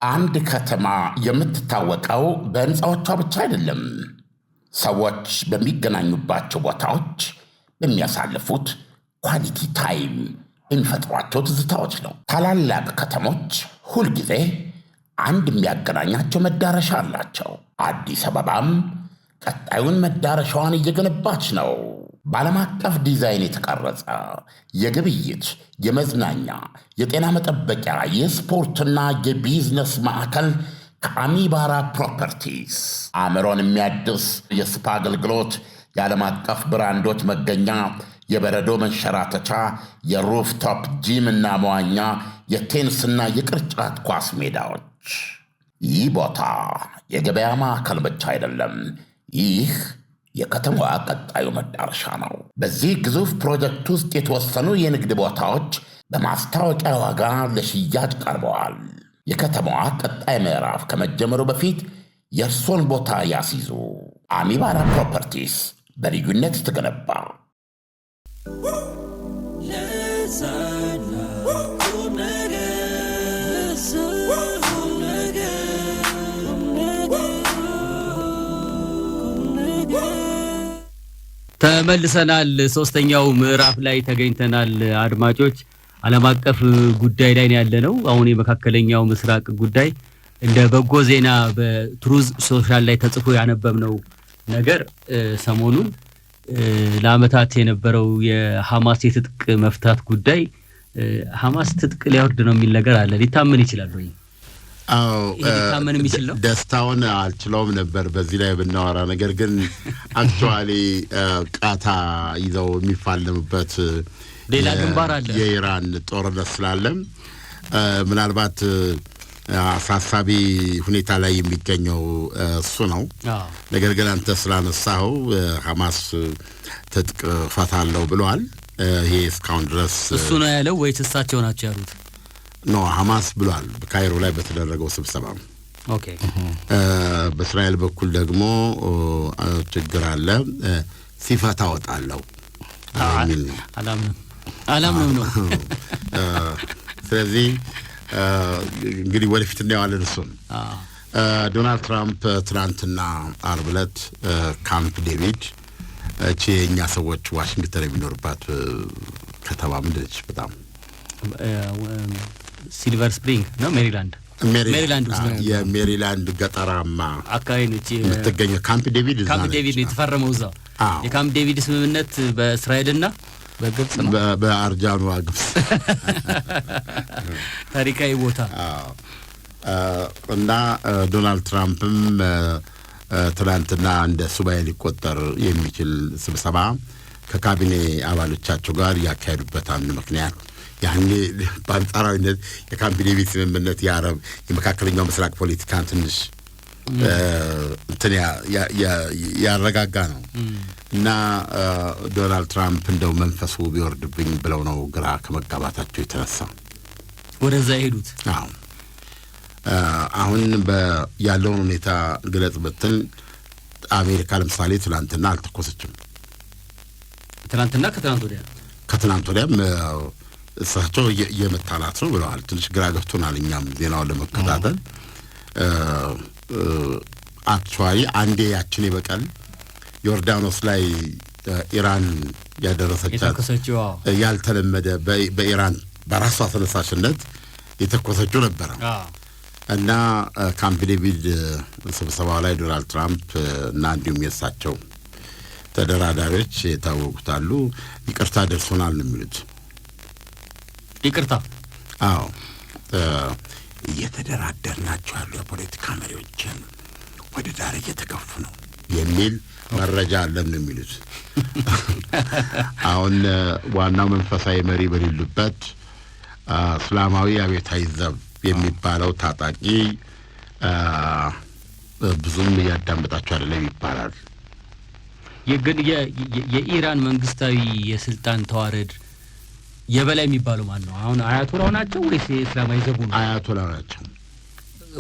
አንድ ከተማ የምትታወቀው በሕንፃዎቿ ብቻ አይደለም። ሰዎች በሚገናኙባቸው ቦታዎች በሚያሳልፉት ኳሊቲ ታይም የሚፈጥሯቸው ትዝታዎች ነው። ታላላቅ ከተሞች ሁልጊዜ አንድ የሚያገናኛቸው መዳረሻ አላቸው። አዲስ አበባም ቀጣዩን መዳረሻዋን እየገነባች ነው። በዓለም አቀፍ ዲዛይን የተቀረጸ የግብይት፣ የመዝናኛ፣ የጤና መጠበቂያ፣ የስፖርትና የቢዝነስ ማዕከል ከአሚባራ ፕሮፐርቲስ አእምሮን የሚያድስ የስፓ አገልግሎት፣ የዓለም አቀፍ ብራንዶች መገኛ፣ የበረዶ መንሸራተቻ፣ የሩፍቶፕ ጂም እና መዋኛ፣ የቴኒስና የቅርጫት ኳስ ሜዳዎች። ይህ ቦታ የገበያ ማዕከል ብቻ አይደለም። ይህ የከተማዋ ቀጣዩ መዳረሻ ነው። በዚህ ግዙፍ ፕሮጀክት ውስጥ የተወሰኑ የንግድ ቦታዎች በማስታወቂያ ዋጋ ለሽያጭ ቀርበዋል። የከተማዋ ቀጣይ ምዕራፍ ከመጀመሩ በፊት የእርሶን ቦታ ያስይዙ። አሚባራ ፕሮፐርቲስ በልዩነት የተገነባ ተመልሰናል። ሶስተኛው ምዕራፍ ላይ ተገኝተናል። አድማጮች ዓለም አቀፍ ጉዳይ ላይ ያለነው አሁን የመካከለኛው ምስራቅ ጉዳይ እንደ በጎ ዜና በትሩዝ ሶሻል ላይ ተጽፎ ያነበብነው ነገር ሰሞኑን ለዓመታት የነበረው የሐማስ የትጥቅ መፍታት ጉዳይ ሐማስ ትጥቅ ሊያወርድ ነው የሚል ነገር አለ። ሊታመን ይችላል ወይ? ሊታመን የሚችል ነው? ደስታውን አልችለውም ነበር በዚህ ላይ ብናወራ። ነገር ግን አክቹአሊ ቃታ ይዘው የሚፋለሙበት ሌላ ግንባር አለ። የኢራን ጦርነት ስላለ ምናልባት አሳሳቢ ሁኔታ ላይ የሚገኘው እሱ ነው። ነገር ግን አንተ ስላነሳው ሐማስ ትጥቅ ፈታለው ብለዋል። ይሄ እስካሁን ድረስ እሱ ነው ያለው ወይስ እሳቸው ናቸው ያሉት? ነው ሐማስ ብሏል በካይሮ ላይ በተደረገው ስብሰባ። ኦኬ። በእስራኤል በኩል ደግሞ ችግር አለ። ሲፈታ ወጣለው የሚል ነው። አላምንም ነው። ስለዚህ እንግዲህ ወደፊት እናየዋለን። እሱን ዶናልድ ትራምፕ ትናንትና ዓርብ ዕለት ካምፕ ዴቪድ የእኛ ሰዎች ዋሽንግተን የሚኖርባት ከተማ ምንድን ነች? በጣም ሲልቨር ስፕሪንግ ነው፣ ሜሪላንድ ውስጥ ነው። የሜሪላንድ ገጠራማ አካባቢ ነች የምትገኘው ካምፕ ዴቪድ። ካምፕ ዴቪድ ነው የተፈረመው እዛው። የካምፕ ዴቪድ ስምምነት በእስራኤልና በግብጽ ነው፣ በአርጃኗ ግብጽ ታሪካዊ ቦታ እና ዶናልድ ትራምፕም ትናንትና እንደ ሱባኤ ሊቆጠር የሚችል ስብሰባ ከካቢኔ አባሎቻቸው ጋር ያካሄዱበት አንድ ምክንያት ያኔ በአንጻራዊነት የካምፕ ዴቪድ ስምምነት የአረብ የመካከለኛው ምስራቅ ፖለቲካን ትንሽ እንትን ያረጋጋ ነው እና ዶናልድ ትራምፕ እንደው መንፈሱ ቢወርድብኝ ብለው ነው ግራ ከመጋባታቸው የተነሳ ወደዛ ይሄዱት። አሁን ያለውን ሁኔታ ግለጽ ብትል አሜሪካ ለምሳሌ ትናንትና አልተኮሰችም። ከትናንት ወዲያም እሳቸው የመታላት ነው ብለዋል። ትንሽ ግራ ገብቶናል እኛም ዜናውን ለመከታተል። አክቹዋሊ አንዴ ያችን የበቀል ዮርዳኖስ ላይ ኢራን ያደረሰቻት ያልተለመደ በኢራን በራሷ ተነሳሽነት የተኮሰችው ነበረ እና ካምፕ ዴቪድ ስብሰባው ላይ ዶናልድ ትራምፕ እና እንዲሁም የእሳቸው ተደራዳሪዎች የታወቁታሉ ይቅርታ ደርሶናል ነው የሚሉት። ይቅርታ? አዎ። እየተደራደርናቸው ያሉ የፖለቲካ መሪዎችን ወደ ዳር እየተገፉ ነው የሚል መረጃ አለን ነው የሚሉት። አሁን ዋናው መንፈሳዊ መሪ በሌሉበት እስላማዊ አብዮታዊ ዘብ የሚባለው ታጣቂ ብዙም እያዳመጣቸው አይደለም ይባላል። ግን የኢራን መንግስታዊ የስልጣን ተዋረድ የበላይ የሚባለው ማን ነው? አሁን አያቶላው ናቸው ወይስ የእስላማዊ ዘቡ ነው? አያቶላው ናቸው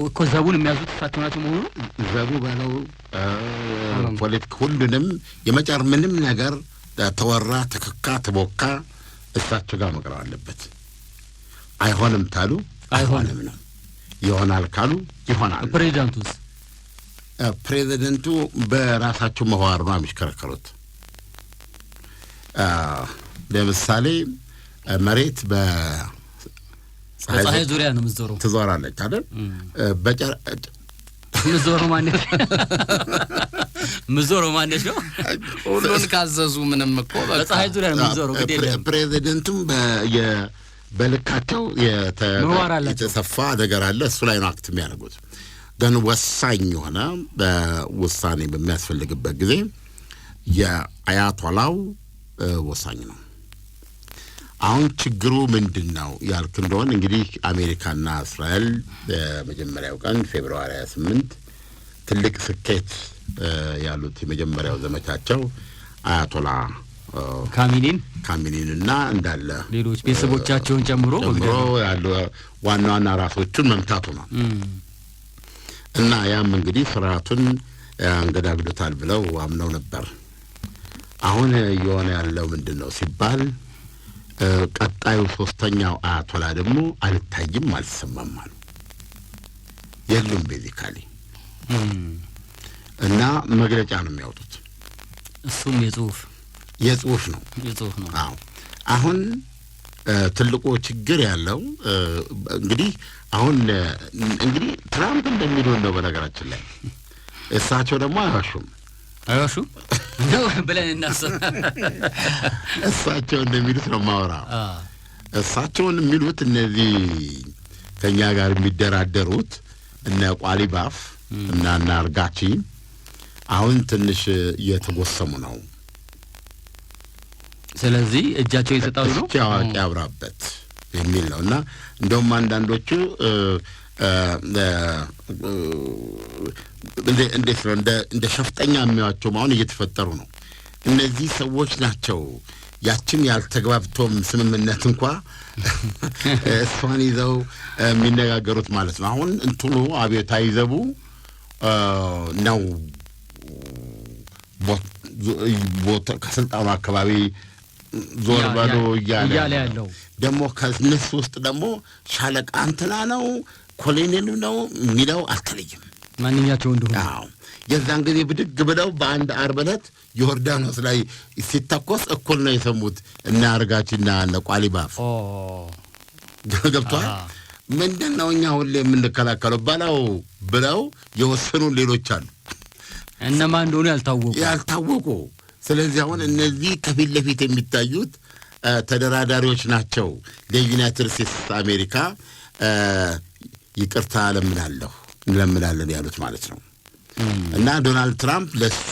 እኮ። ዘቡን የሚያዙት እሳቸው ናቸው መሆኑ ዘቡ በለው ፖለቲክ ሁሉንም የመጨር ምንም ነገር ተወራ ተከካ ተቦካ እሳቸው ጋር መቅረብ አለበት። አይሆንም ታሉ አይሆንም ነው። ይሆናል ካሉ ይሆናል። ፕሬዚደንቱ በራሳቸው መዋር ነው የሚሽከረከሩት። ለምሳሌ መሬት በፀሐይ ዙሪያ ነው የምትዞረው ትዞራለች አይደል? ምዞረው ማነሽ ነው ሁሉን ካዘዙ ምንም እኮ በፀሐይ ዙሪያ ነው የምትዞረው። ግድ የለም ፕሬዚደንቱም በልካቸው የተሰፋ ነገር አለ። እሱ ላይ ነው አክት የሚያደርጉት። ግን ወሳኝ የሆነ በውሳኔ በሚያስፈልግበት ጊዜ የአያቶላው ወሳኝ ነው። አሁን ችግሩ ምንድን ነው ያልክ እንደሆነ እንግዲህ አሜሪካና እስራኤል በመጀመሪያው ቀን ፌብሩዋሪ 28 ትልቅ ስኬት ያሉት የመጀመሪያው ዘመቻቸው አያቶላ ካሚኒንና እንዳለ ሌሎች ቤተሰቦቻቸውን ጨምሮ ያሉ ዋና ራሶቹን መምታቱ ነው። እና ያም እንግዲህ ስርዓቱን አንገዳግዶታል ብለው አምነው ነበር። አሁን የሆነ ያለው ምንድነው ሲባል ቀጣዩ ሶስተኛው አያቶላ ደግሞ አልታይም አልሰማም አሉ። የሉም ቤዚካሊ እና መግለጫ ነው የሚያወጡት። እሱም የጽሁፍ ነው። አዎ አሁን ትልቁ ችግር ያለው እንግዲህ አሁን እንግዲህ ትራምፕ እንደሚለው ነው። በነገራችን ላይ እሳቸው ደግሞ አይዋሹም ነው ብለን እናስብ። እሳቸው እንደሚሉት ነው ማወራው። እሳቸውን የሚሉት እነዚህ ከኛ ጋር የሚደራደሩት እነ ቋሊባፍ እና አርጋቺ አሁን ትንሽ እየተጎሰሙ ነው። ስለዚህ እጃቸው ይሰጣሉ ነው አዋቂ አብራበት የሚል ነውና እንደውም አንዳንዶቹ እንዴት ነው እንደ ሸፍጠኛ የሚያዋቸው አሁን እየተፈጠሩ ነው። እነዚህ ሰዎች ናቸው ያችን ያልተግባብቶም ስምምነት እንኳን እሷን ይዘው የሚነጋገሩት ማለት ነው። አሁን እንትኑ አብዮታዊ ዘቡ ነው ቦታ ከስልጣኑ አካባቢ ዞር ባዶ እያለ ያለው ደግሞ ከነሱ ውስጥ ደግሞ ሻለቃ እንትና ነው ኮሎኔል ነው የሚለው አልተለየም ማንኛቸው እንደሆነ። አዎ የዛን ጊዜ ብድግ ብለው በአንድ ዓርብ ዕለት ዮርዳኖስ ላይ ሲተኮስ እኩል ነው የሰሙት እና አርጋችና እና ቋሊባፍ ገብቷል። ምንድነው እኛ ሁሌ የምንከላከለው ብለው የወሰኑ ሌሎች አሉ እነማን እንደሆነ ያልታወቁ። ስለዚህ አሁን እነዚህ ከፊት ለፊት የሚታዩት ተደራዳሪዎች ናቸው። ለዩናይትድ ስቴትስ አሜሪካ ይቅርታ እንለምናለን ያሉት ማለት ነው። እና ዶናልድ ትራምፕ ለሱ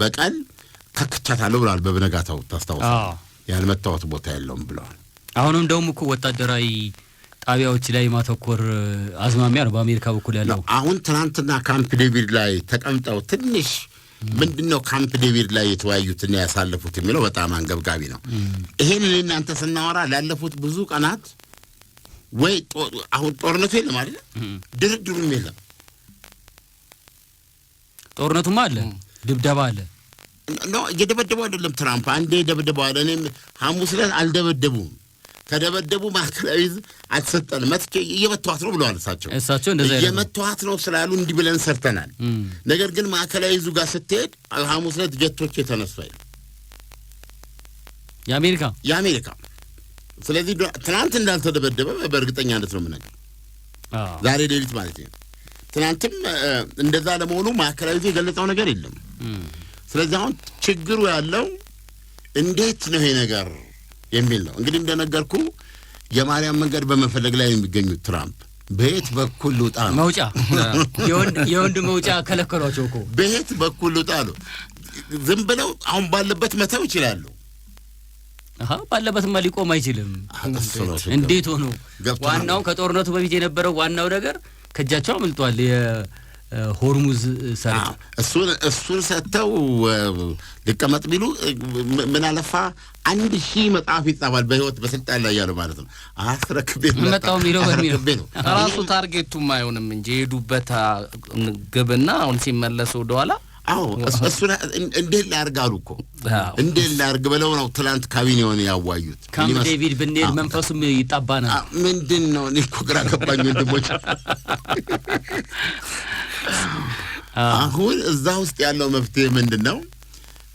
በቀል ተከቻታለሁ ብለዋል። በበነጋታው ታስታውሱ ያልመታወት ቦታ የለውም ብለዋል። አሁንም ደግሞ እኮ ወታደራዊ ጣቢያዎች ላይ ማተኮር አዝማሚያ ነው በአሜሪካ በኩል ያለው። አሁን ትናንትና ካምፕ ዴቪድ ላይ ተቀምጠው ትንሽ ምንድነው ካምፕ ዴቪድ ላይ የተወያዩትና ያሳለፉት የሚለው በጣም አንገብጋቢ ነው። ይሄን እናንተ ስናወራ ላለፉት ብዙ ቀናት ወይ አሁን ጦርነቱ የለም አይደል? ድርድሩም የለም። ጦርነቱም አለ፣ ድብደባ አለ። እየደበደቡ አይደለም ትራምፕ አንዴ ደብደባዋል። እኔም ሐሙስ ዕለት አልደበደቡም። ከደበደቡ ማዕከላዊ አልተሰጠን መጥቼ እየመቷት ነው ብለዋል። እሳቸው እንደዛ እየመቷት ነው ስላሉ እንዲህ ብለን ሰርተናል። ነገር ግን ማዕከላዊ ዙ ጋር ስትሄድ ሐሙስ ዕለት ጀቶች የተነሱ አይደል የአሜሪካ ስለዚህ ትናንት እንዳልተደበደበ በእርግጠኛነት ነው የምነግርህ። ዛሬ ሌሊት ማለት ነው። ትናንትም እንደዛ ለመሆኑ ማዕከላዊ የገለጸው ነገር የለም። ስለዚህ አሁን ችግሩ ያለው እንዴት ነው ይሄ ነገር የሚል ነው። እንግዲህ እንደነገርኩ የማርያም መንገድ በመፈለግ ላይ የሚገኙት ትራምፕ በየት በኩል ልውጣ ነው መውጫ የወንድ መውጫ ከለከሏቸው እኮ በየት በኩል ልውጣ ነው። ዝም ብለው አሁን ባለበት መተው ይችላሉ። ባለበትማ ሊቆም አይችልም። እንዴት ሆኖ ዋናው ከጦርነቱ በፊት የነበረው ዋናው ነገር ከእጃቸው አምልጧል። የሆርሙዝ ሰርጥ እሱን ሰጥተው ሊቀመጥ ቢሉ ምን አለፋ 1000 መጽሐፍ ይጻፋል በህይወት በስልጣን ላይ ያለው ማለት ነው። አስረክቤ ነው ራሱ ታርጌቱም አይሆንም እንጂ የሄዱበት ግብና አሁን ሲመለሱ ወደኋላ አዎ እሱና እንዴት ላርጋሉ እኮ እንዴት ላርግ ብለው ነው ትላንት ካቢኔውን ያዋዩት። ካምፕ ዴቪድ ብንሄድ መንፈሱም ይጣባናል። ምንድነው እኔ እኮ ግራ ገባኝ ወንድሞች። አሁን እዛ ውስጥ ያለው መፍትሄ ምንድነው?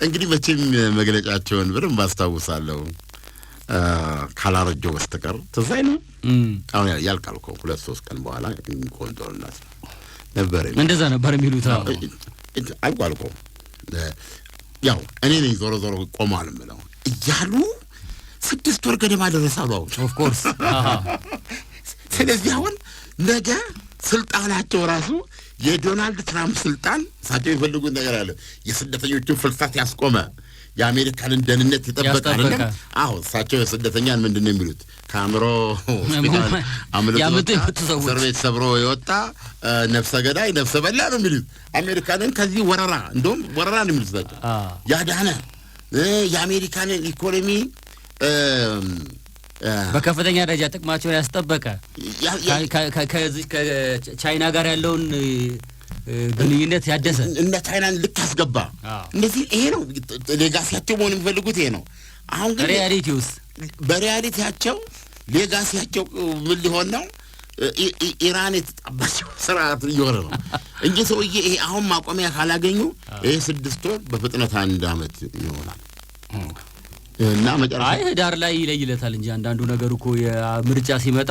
እንግዲህ መቼም መግለጫቸውን በደንብ አስታውሳለሁ ካላረጀው በስተቀር ተዛይ ነው አሁን ያልቃል እኮ 2-3 ቀን በኋላ ኮንዶልናት ነበር እንደዛ ነበር የሚሉት። አልቋል እኮ ያው እኔ ነኝ ዞሮ ቆማል ምለው እያሉ 6 ወር ገደማ ደረሳሉ። ኦፍ ኮርስ ስለዚህ አሁን ነገ ስልጣናቸው ራሱ የዶናልድ ትራምፕ ስልጣን ሳቸው ይፈልጉት ነገር አለ። የስደተኞችን ፍልሰት ያስቆመ የአሜሪካንን ደህንነት ይጠብቅ አይደለም። አዎ ሳቸው የስደተኛን ምንድነው የሚሉት ካምሮ ሆስፒታል አምልጦ ሰርቤት ሰብሮ የወጣ ነፍሰ ገዳይ ነፍሰ በላ ነው የሚሉት። አሜሪካንን ከዚህ ወረራ እንደውም ወረራ ነው የሚሉት ያዳነ የአሜሪካንን ኢኮኖሚ በከፍተኛ ደረጃ ጥቅማቸውን ያስጠበቀ ከቻይና ጋር ያለውን ግንኙነት ያደሰ እና ቻይናን ልታስገባ እንደዚህ ይሄ ነው ሌጋሲያቸው መሆን የሚፈልጉት ይሄ ነው። አሁን ግን ሪያሊቲውስ በሪያሊቲያቸው ሌጋሲያቸው ምን ሊሆን ነው? ኢራን የተጣባቸው ስርዓት እየሆነ ነው እንጂ ሰውዬ ይሄ አሁን ማቆሚያ ካላገኙ ይሄ 6 ወር በፍጥነት 1 ዓመት ይሆናል። እና መጨረሻ ህዳር ላይ ይለይለታል እንጂ አንዳንዱ ነገር እኮ የምርጫ ሲመጣ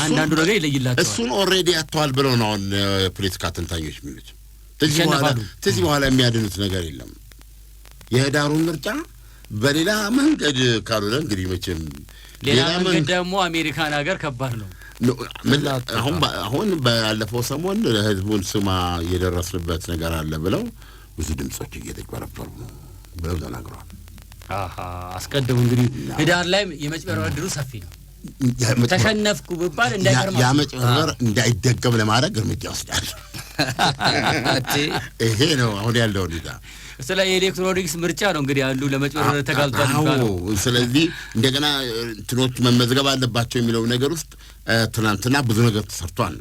አንዳንዱ ነገር ይለይላታል። እሱን ኦሬዲ ያተዋል ብለው ነው የፖለቲካ ተንታኞች የሚሉት። ከዚህ በኋላ የሚያድኑት ነገር የለም። የህዳሩን ምርጫ በሌላ መንገድ ካልሆነ እንግዲህ መቼም ሌላ መንገድ ደግሞ አሜሪካን ሀገር ከባድ ነው። አሁን ባለፈው ሰሞን ለህዝቡን ስማ የደረስንበት ነገር አለ ብለው ብዙ ድምጾች እየተቀበረበሩ ነው ብለው ተናግረዋል። አስቀድሙ እንግዲህ ህዳር ላይ የመጭበርበር ዕድሉ ሰፊ ነው። ተሸነፍኩ ብባል እንዳይቀርማ ያመጭበርበር እንዳይደገም ለማድረግ እርምጃ ወስዳል። ይሄ ነው አሁን ያለው ሁኔታ። ስለ የኤሌክትሮኒክስ ምርጫ ነው እንግዲህ አንዱ ለመጭበርበር ተጋልጧል ይባላል። ስለዚህ እንደገና እንትኖች መመዝገብ አለባቸው የሚለው ነገር ውስጥ ትናንትና ብዙ ነገር ተሰርቷል።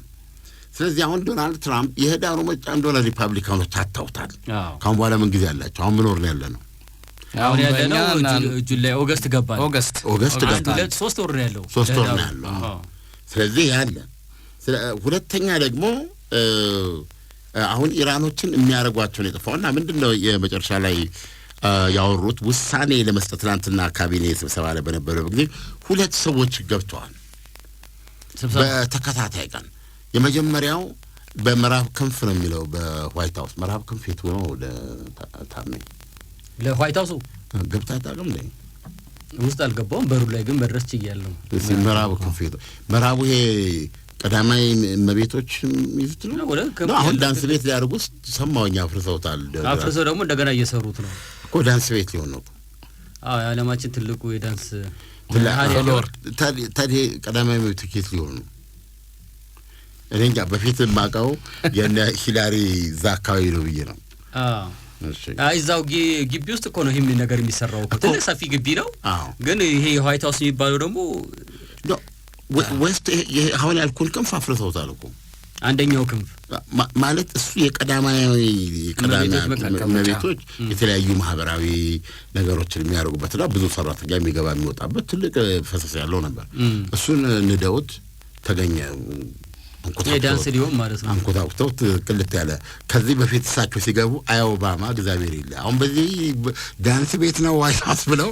ስለዚህ አሁን ዶናልድ ትራምፕ የህዳሩ ምርጫ እንደሆነ ሪፐብሊካኖች አታውታል። ካሁን በኋላ ምን ጊዜ ያላቸው አሁን ምን ወር ነው ያለነው? አሁን ያለነው ጁላይ ኦገስት ገባን። ኦገስት ገባን። 3 ወር ነው ያለው። 3 ወር ነው ያለው። ስለዚህ ያለ ሁለተኛ ደግሞ አሁን ኢራኖችን የሚያረጓቸው ነው የጠፋውና ምንድነው የመጨረሻ ላይ ያወሩት ውሳኔ ለመስጠት ትናንትና ካቢኔ ስብሰባ ላይ በነበረው ጊዜ 2 ሰዎች ገብተዋል በተከታታይ ቀን። የመጀመሪያው በምዕራብ ክንፍ ነው የሚለው በዋይት ሃውስ ምዕራብ ክንፍ የቱ ነው ለታመኝ ለዋይት ሃውስ ገብታ ታቀም ላይ ውስጥ አልገባውም። በሩ ላይ ግን መድረስ ይችላል። ምዕራብ ክንፍ ምዕራቡ ይሄ ቀዳማይ መቤቶች ይዙት ነው። አሁን ዳንስ ቤት ሊያርጉስ ሰማውኛ አፍርሰውታል። አፍርሰው ደግሞ እንደገና እየሰሩት ነው እኮ ዳንስ ቤት ሊሆን ነው። የዓለማችን ትልቁ የዳንስ ታዲያ ቀዳማይ መቤቶች ሊሆኑ እኔ እንጃ። በፊት ማቀው የነ ሂላሪ ዛካዊ ነው ብዬ ነው። እዛው ግቢ ውስጥ እኮ ነው ይሄም ነገር የሚሰራው። ትልቅ ሰፊ ግቢ ነው። ግን ይሄ ዋይት ሃውስ የሚባለው ደግሞ ወስት አሁን ያልኩን ክንፍ አፍርሰውታል እኮ። አንደኛው ክንፍ ማለት እሱ የቀዳማዊ መቤቶች የተለያዩ ማህበራዊ ነገሮችን የሚያደርጉበትና ብዙ ሰራተኛ የሚገባ የሚወጣበት ትልቅ ፈሰስ ያለው ነበር። እሱን ንደውት ተገኘ። የዳንስ ሊሆን ማለት ነው። አንኮታኩተው ቅልት ያለ ከዚህ በፊት እሳቸው ሲገቡ አይ ኦባማ እግዚአብሔር ይለ አሁን በዚህ ዳንስ ቤት ነው ዋይት ሃውስ ብለው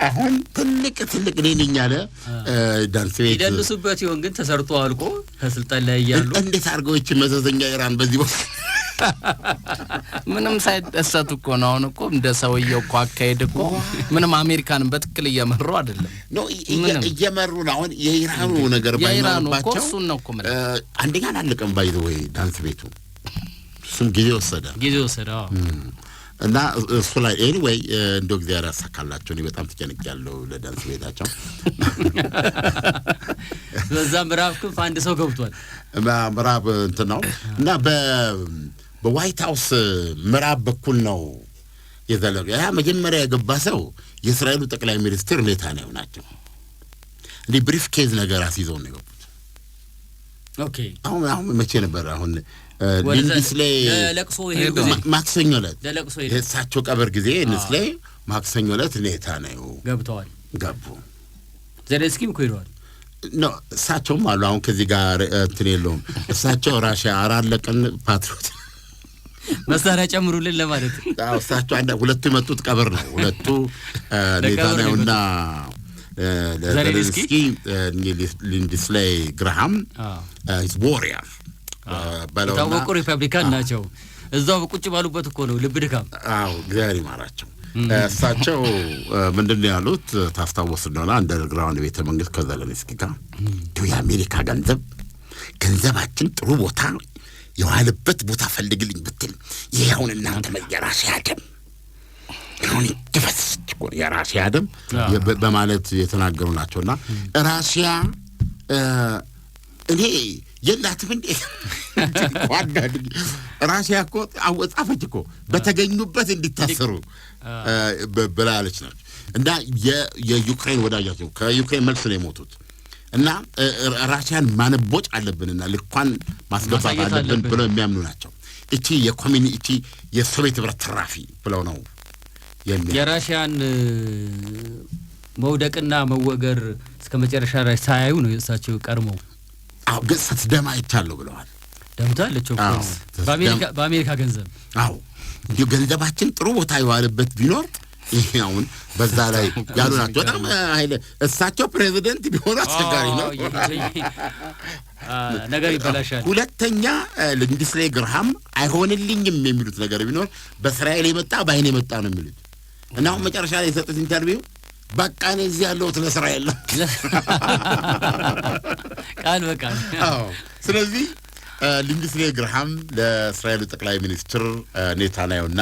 አሁን ትልቅ ነኝ ያለ ዳንስ ቤት ይደንሱበት ይሆን ግን ተሰርቶ አልቆ ከስልጣን ላይ ያሉ እንዴት አድርገው እቺ መዘዘኛ ኢራን በዚህ ምንም ሳይደሰቱ እኮ ነው። አሁን እኮ እንደ ሰውየው እኮ አካሄድ እኮ ምንም አሜሪካንን በትክክል እየመሩ አይደለም ነው እየመሩ ነው። አሁን የኢራኑ ነገር ባይኖርባቸው እሱን ነው እኮ ማለት አንደኛ አላለቀም ባይ ዘ ወይ ዳንስ ቤቱ እሱም ጊዜ ወሰደ። እና እሱ ላይ ኤኒዌይ እንደው እግዚአብሔር ያሳካላቸው። እኔ በጣም ተጨንቄያለሁ ለዳንስ ቤታቸው። በዛ ምዕራብ ክንፍ አንድ ሰው ገብቷል። ምዕራብ እንትን ነው እና በዋይት ሃውስ ምዕራብ በኩል ነው የዘለቀ። ያ መጀመሪያ የገባ ሰው የእስራኤሉ ጠቅላይ ሚኒስትር ኔታንያሁ ናቸው። እንዲህ ብሪፍ ኬዝ ነገር አስይዘው ነው የገቡት። ኦኬ አሁን መቼ ነበር አሁን ሊንድስሌ ለለቅሶ ይሄዱ ማክሰኞ ዕለት የእሳቸው ቀብር ጊዜ ሊንድስሌ ማክሰኞ ዕለት ኔታንያሁ ገቡ ዜሌንስኪም ኮይሯል ነው እሳቸውም አሉ አሁን ከዚህ ጋር እንትን የለውም እሳቸው ራሽያ አራለቀን ፓትሪዮት መሳሪያ ጨምሩልን ለማለት እሳቸው አንድ ሁለቱ የመጡት ቀብር ነው ሁለቱ ኔታንያሁና ዜሌንስኪ ሊንድስሌ ግርሃም ኢዝ ዋሪየር ታወቁ ሪፐብሊካን ናቸው እዛው ቁጭ ባሉበት እኮ ነው ልብ ድካም እግዚአብሔር ይማራቸው እሳቸው ምንድነው ያሉት ታስታውስ እንደሆነ አንደርግራውንድ ቤተ መንግስት ከዜሌንስኪ ጋር የአሜሪካ ገንዘባችን ጥሩ ቦታ የዋለበት ቦታ ፈልግልኝ ብትል ይሄውን እናንተ መየራሲያ ደም አሁን ይፈስች ቆር የራሲያ ደም በማለት የተናገሩ ናቸውና ራሲያ እኔ የላትም እንዴ ዋዳድ ራሲያ እኮ አወጣፈች እኮ በተገኙበት እንዲታሰሩ በብላለች ነው እና የዩክሬን ወዳጃቸው ከዩክሬን መልስ ነው የሞቱት እና ራሲያን ማነቦጭ አለብንና ልኳን ማስገባት አለብን ብለው የሚያምኑ ናቸው እቺ የኮሚኒቲ የሶቪየት ህብረት ትራፊ ብለው ነው የራሲያን መውደቅና መወገር እስከ መጨረሻ ላይ ሳያዩ ነው እሳቸው ቀርመው ገሰት ደማ ይታለው ብለዋል ደምታለች በአሜሪካ ገንዘብ እንዲሁ ገንዘባችን ጥሩ ቦታ ይዋልበት ቢኖር ይሄውን በዛ ላይ ያሉ ናቸው በጣም ኃይለ እሳቸው ፕሬዚደንት ቢሆኑ አስቸጋሪ ነው ነገር ይበላሻል ሁለተኛ ሊንድስሌ ግርሃም አይሆንልኝም የሚሉት ነገር ቢኖር በእስራኤል የመጣ ባይኔ የመጣ ነው የሚሉት እና አሁን መጨረሻ ላይ የሰጡት ኢንተርቪው በቃ ነው እዚህ ያለው ለእስራኤል ነው ቃል በቃል ስለዚህ ሊንድስሌ ግርሃም ለእስራኤሉ ጠቅላይ ሚኒስትር ኔታንያሁና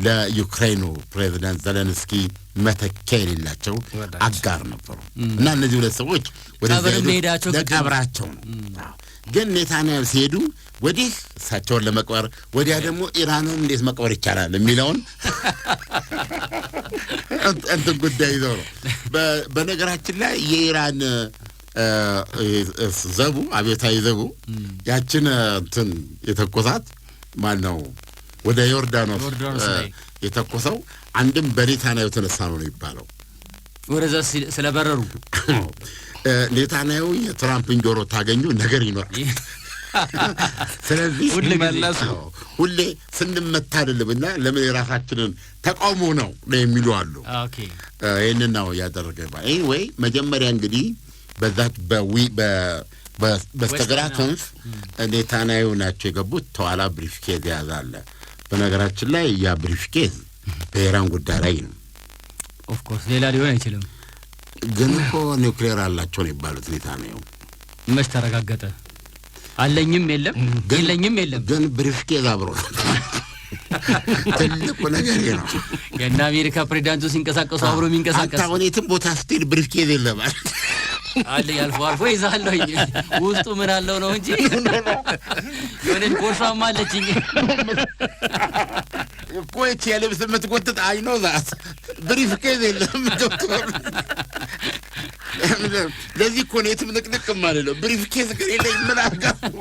ለዩክሬኑ ፕሬዝዳንት ዜሌንስኪ መተኪያ የሌላቸው አጋር ነበሩ እና እነዚህ ሁለት ሰዎች ወደ ለቀብራቸው ነው ግን ኔታንያሁ ሲሄዱ ወዲህ እሳቸውን ለመቅበር ወዲያ ደግሞ ኢራንን እንዴት መቅበር ይቻላል የሚለውን እንትን ጉዳይ ይዘው ነው በነገራችን ላይ የኢራን ዘቡ አብዮታዊ ዘቡ ያችን እንትን የተኮሳት ማን ነው ወደ ዮርዳኖስ የተኮሰው አንድም በኔታንያሁ የተነሳ ነው ይባላል ወረዛ ስለበረሩ ኔታንያሁ የትራምፕን ጆሮ ታገኙ ነገር ይኖራል ስለዚህ ሁሌ ስንመታ አይደለምና ለምን የራሳችንን ተቃውሞ ነው የሚሉ አሉ ኦኬ ይሄንን ነው ያደረገው ወይ መጀመሪያ እንግዲህ በዛት በስተግራ ክንፍ ኔታንያሁ ናቸው የገቡት ተዋላ ብሪፍኬዝ ያዛለ በነገራችን ላይ ያ ብሪፍኬዝ በኢራን ጉዳይ ላይ ነው ኦፍ ኮርስ ሌላ ሊሆን አይችልም ግን እኮ ኒውክሌር አላቸው ነው ይባሉት ኔታንያሁ መች ተረጋገጠ አለኝም የለም የለኝም የለም ግን ብሪፍኬዝ አብሮ ትልቁ ነገር ነው የና አሜሪካ ፕሬዝዳንቱ ሲንቀሳቀሱ አብሮ የሚንቀሳቀስ አታውን የትም ቦታ ስትሄድ ብሪፍኬዝ የለም አለ ያልፈዋል ይዛለሁ ውስጡ ምን አለው ነው እንጂ የሆነች ቦርሳም አለችኝ ቆይቼ የልብስ የምትጎትት አይ ነው ዛት ብሪፍኬዝ የለም ዶክተር ለዚህ እኮ ነው የትም ንቅንቅ ማለት ነው ብሪፍኬዝ ግን የለኝ ምን አጋው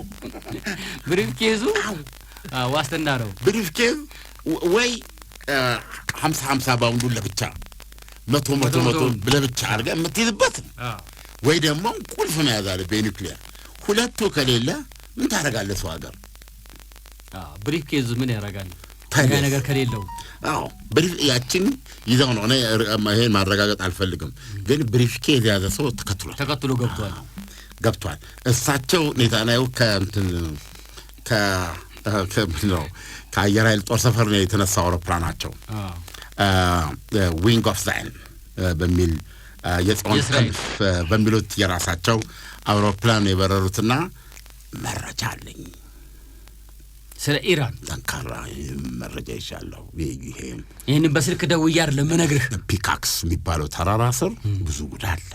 ብሪፍኬዙ ዋስትና ነው ብሪፍኬዝ ወይ 50 ባውንዱ ለብቻ 100 ለብቻ አድርጋ የምትይዝበት ወይ ደግሞ ቁልፍ መያዝ አለ በኒውክሊየር ሁለቱ ከሌለ ምን ታረጋለህ ሰው ሀገር ብሪፍኬዝ ምን ያረጋል ያ ነገር ከሌለው ብሪፍ ያችን ይዘው ነው ይሄን ማረጋገጥ አልፈልግም ግን ብሪፍኬዝ ያዘ ሰው ተከትሎ ገብቷል እሳቸው ኔታንያሁ ከእንትን ነው ከአየር ኃይል ጦር ሰፈር ነው የተነሳው አውሮፕላናቸው ዊንግ ኦፍ ዛይን በሚል የጽዮን ክንፍ በሚሉት የራሳቸው አውሮፕላን የበረሩትና መረጃ አለኝ ስለ ኢራን ጠንካራ መረጃ ይሻለው ይሄን በስልክ ደውዬ አይደለም መነግርህ ፒካክስ የሚባለው ተራራ ስር ብዙ ጉዳይ አለ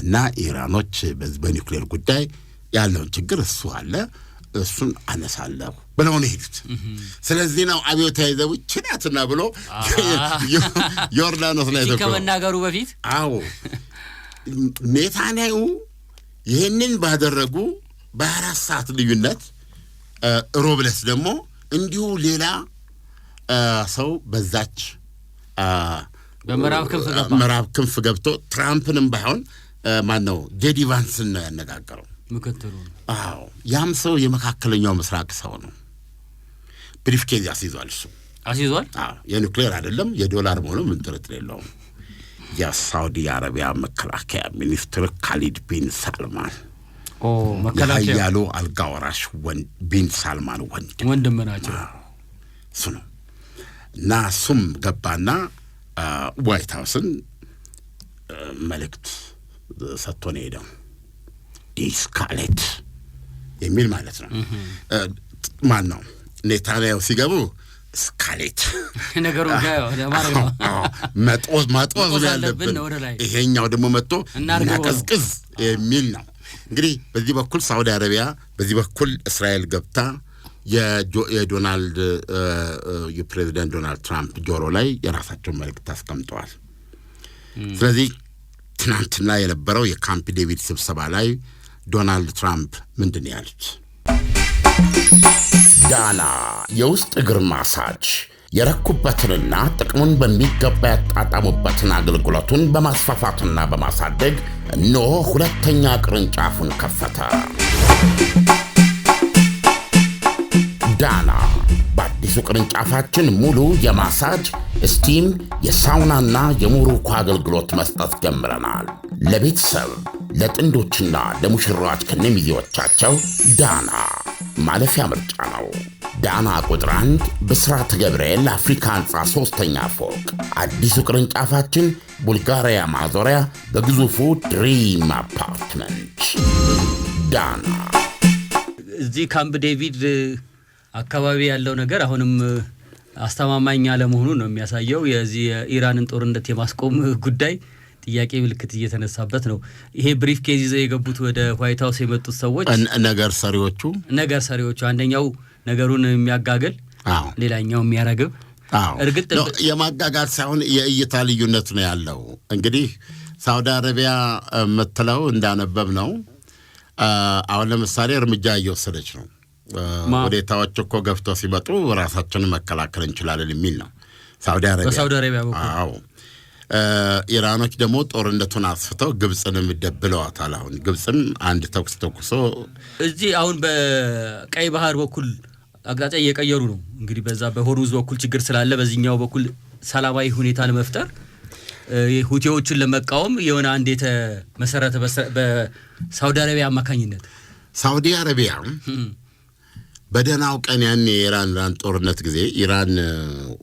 እና ኢራኖች በኒውክሌር ጉዳይ ያለውን ችግር እሱ አለ እሱን አነሳለሁ ብለው ነው ሄዱት ስለዚህ ነው አብዮታዊ ዘቡ ችናትና ብሎ ዮርዳኖስ ላይ ተቆ ከመናገሩ በፊት ኔታንያሁ ይሄንን ባደረጉ በ24 ሰዓት ልዩነት ሮብለስ ደግሞ እንዲሁ ሌላ ሰው በዛች በምዕራብ ክንፍ ገብቶ ትራምፕንም ባይሆን ማነው ጄዲ ቫንስን ነው ያነጋገረው ምክትሉ። አዎ ያም ሰው የመካከለኛው ምስራቅ ሰው ነው። ብሪፍኬዝ ያስይዟል እሱ አስይዟል። አዎ የኒውክሌር አይደለም የዶላር መሆኑ ምን ጥርጥር የለውም። የሳውዲ አረቢያ መከላከያ ሚኒስትር ካሊድ ቢን ሳልማን መከላከያ ያሉ አልጋ ወራሽ ቢን ሳልማን ወንድም ናቸው እሱ ነው። እና እሱም ገባና ዋይት ሃውስን መልእክት ሰጥቶ ነው ሄደው ዲስካሌት የሚል ማለት ነው። ማን ነው ኔታንያሁ ሲገቡ ስካሌት ነገሩ ጋር ለማድረግ ነው ማጥወዝ ያለብን ይሄኛው ደግሞ መጥቶ እናቀዝቅዝ የሚል ነው። እንግዲህ በዚህ በኩል ሳውዲ አረቢያ በዚህ በኩል እስራኤል ገብታ የፕሬዝዳንት ዶናልድ ትራምፕ ጆሮ ላይ የራሳቸውን መልእክት አስቀምጠዋል። ስለዚህ ትናንትና የነበረው የካምፕ ዴቪድ ስብሰባ ላይ ዶናልድ ትራምፕ ምንድን ያሉት? ዳና የውስጥ እግር ማሳጅ የረኩበትንና ጥቅሙን በሚገባ ያጣጣሙበትን አገልግሎቱን በማስፋፋትና በማሳደግ እነሆ ሁለተኛ ቅርንጫፉን ከፈተ። ዳና በአዲሱ ቅርንጫፋችን ሙሉ የማሳጅ ስቲም፣ የሳውናና የሙሩኮ አገልግሎት መስጠት ጀምረናል። ለቤተሰብ ለጥንዶችና ለሙሽራዎች ከነሚዜዎቻቸው ዳና ማለፊያ ምርጫ ነው። ዳና ቁጥር 1 ብስራተ ገብርኤል አፍሪካ ህንፃ 3ኛ ፎቅ። አዲሱ ቅርንጫፋችን ቡልጋሪያ ማዞሪያ በግዙፉ ድሪም አፓርትመንት። ዳና እዚህ ካምፕ ዴቪድ አካባቢ ያለው ነገር አሁንም አስተማማኝ አለመሆኑን ነው የሚያሳየው። የዚህ የኢራንን ጦርነት የማስቆም ጉዳይ ጥያቄ ምልክት እየተነሳበት ነው። ይሄ ብሪፍ ኬዝ ይዘው የገቡት ወደ ዋይት ሃውስ የመጡት ሰዎች ነገር ሰሪዎቹ አንደኛው ነገሩን የሚያጋግል ሌላኛው የሚያረግብ እርግጥ የማጋጋል ሳይሆን የእይታ ልዩነት ነው ያለው። እንግዲህ ሳውዲ አረቢያ መተለው እንዳነበብ ነው አሁን ለምሳሌ እርምጃ እየወሰደች ነው። ወዴታዎች እኮ ገፍተው ሲመጡ ራሳችንን መከላከል እንችላለን የሚል ነው ሳውዲ አረቢያ በኩል። ኢራኖች ደግሞ ጦርነቱን አስፍተው ግብጽንም ደብለዋታል። አሁን ግብጽም አንድ ተኩስ ተኩሶ እዚህ አሁን በቀይ ባህር በኩል አቅጣጫ እየቀየሩ ነው። እንግዲህ በዛ በሆርሙዝ በኩል ችግር ስላለ በዚህኛው በኩል ሰላማዊ ሁኔታ ለመፍጠር ሁቲዎችን ለመቃወም የሆነ አንድ የተመሰረተ በሳውዲ አረቢያ አማካኝነት ሳውዲ አረቢያ በደናው ቀን ያኔ የኢራን ጦርነት ጊዜ ኢራን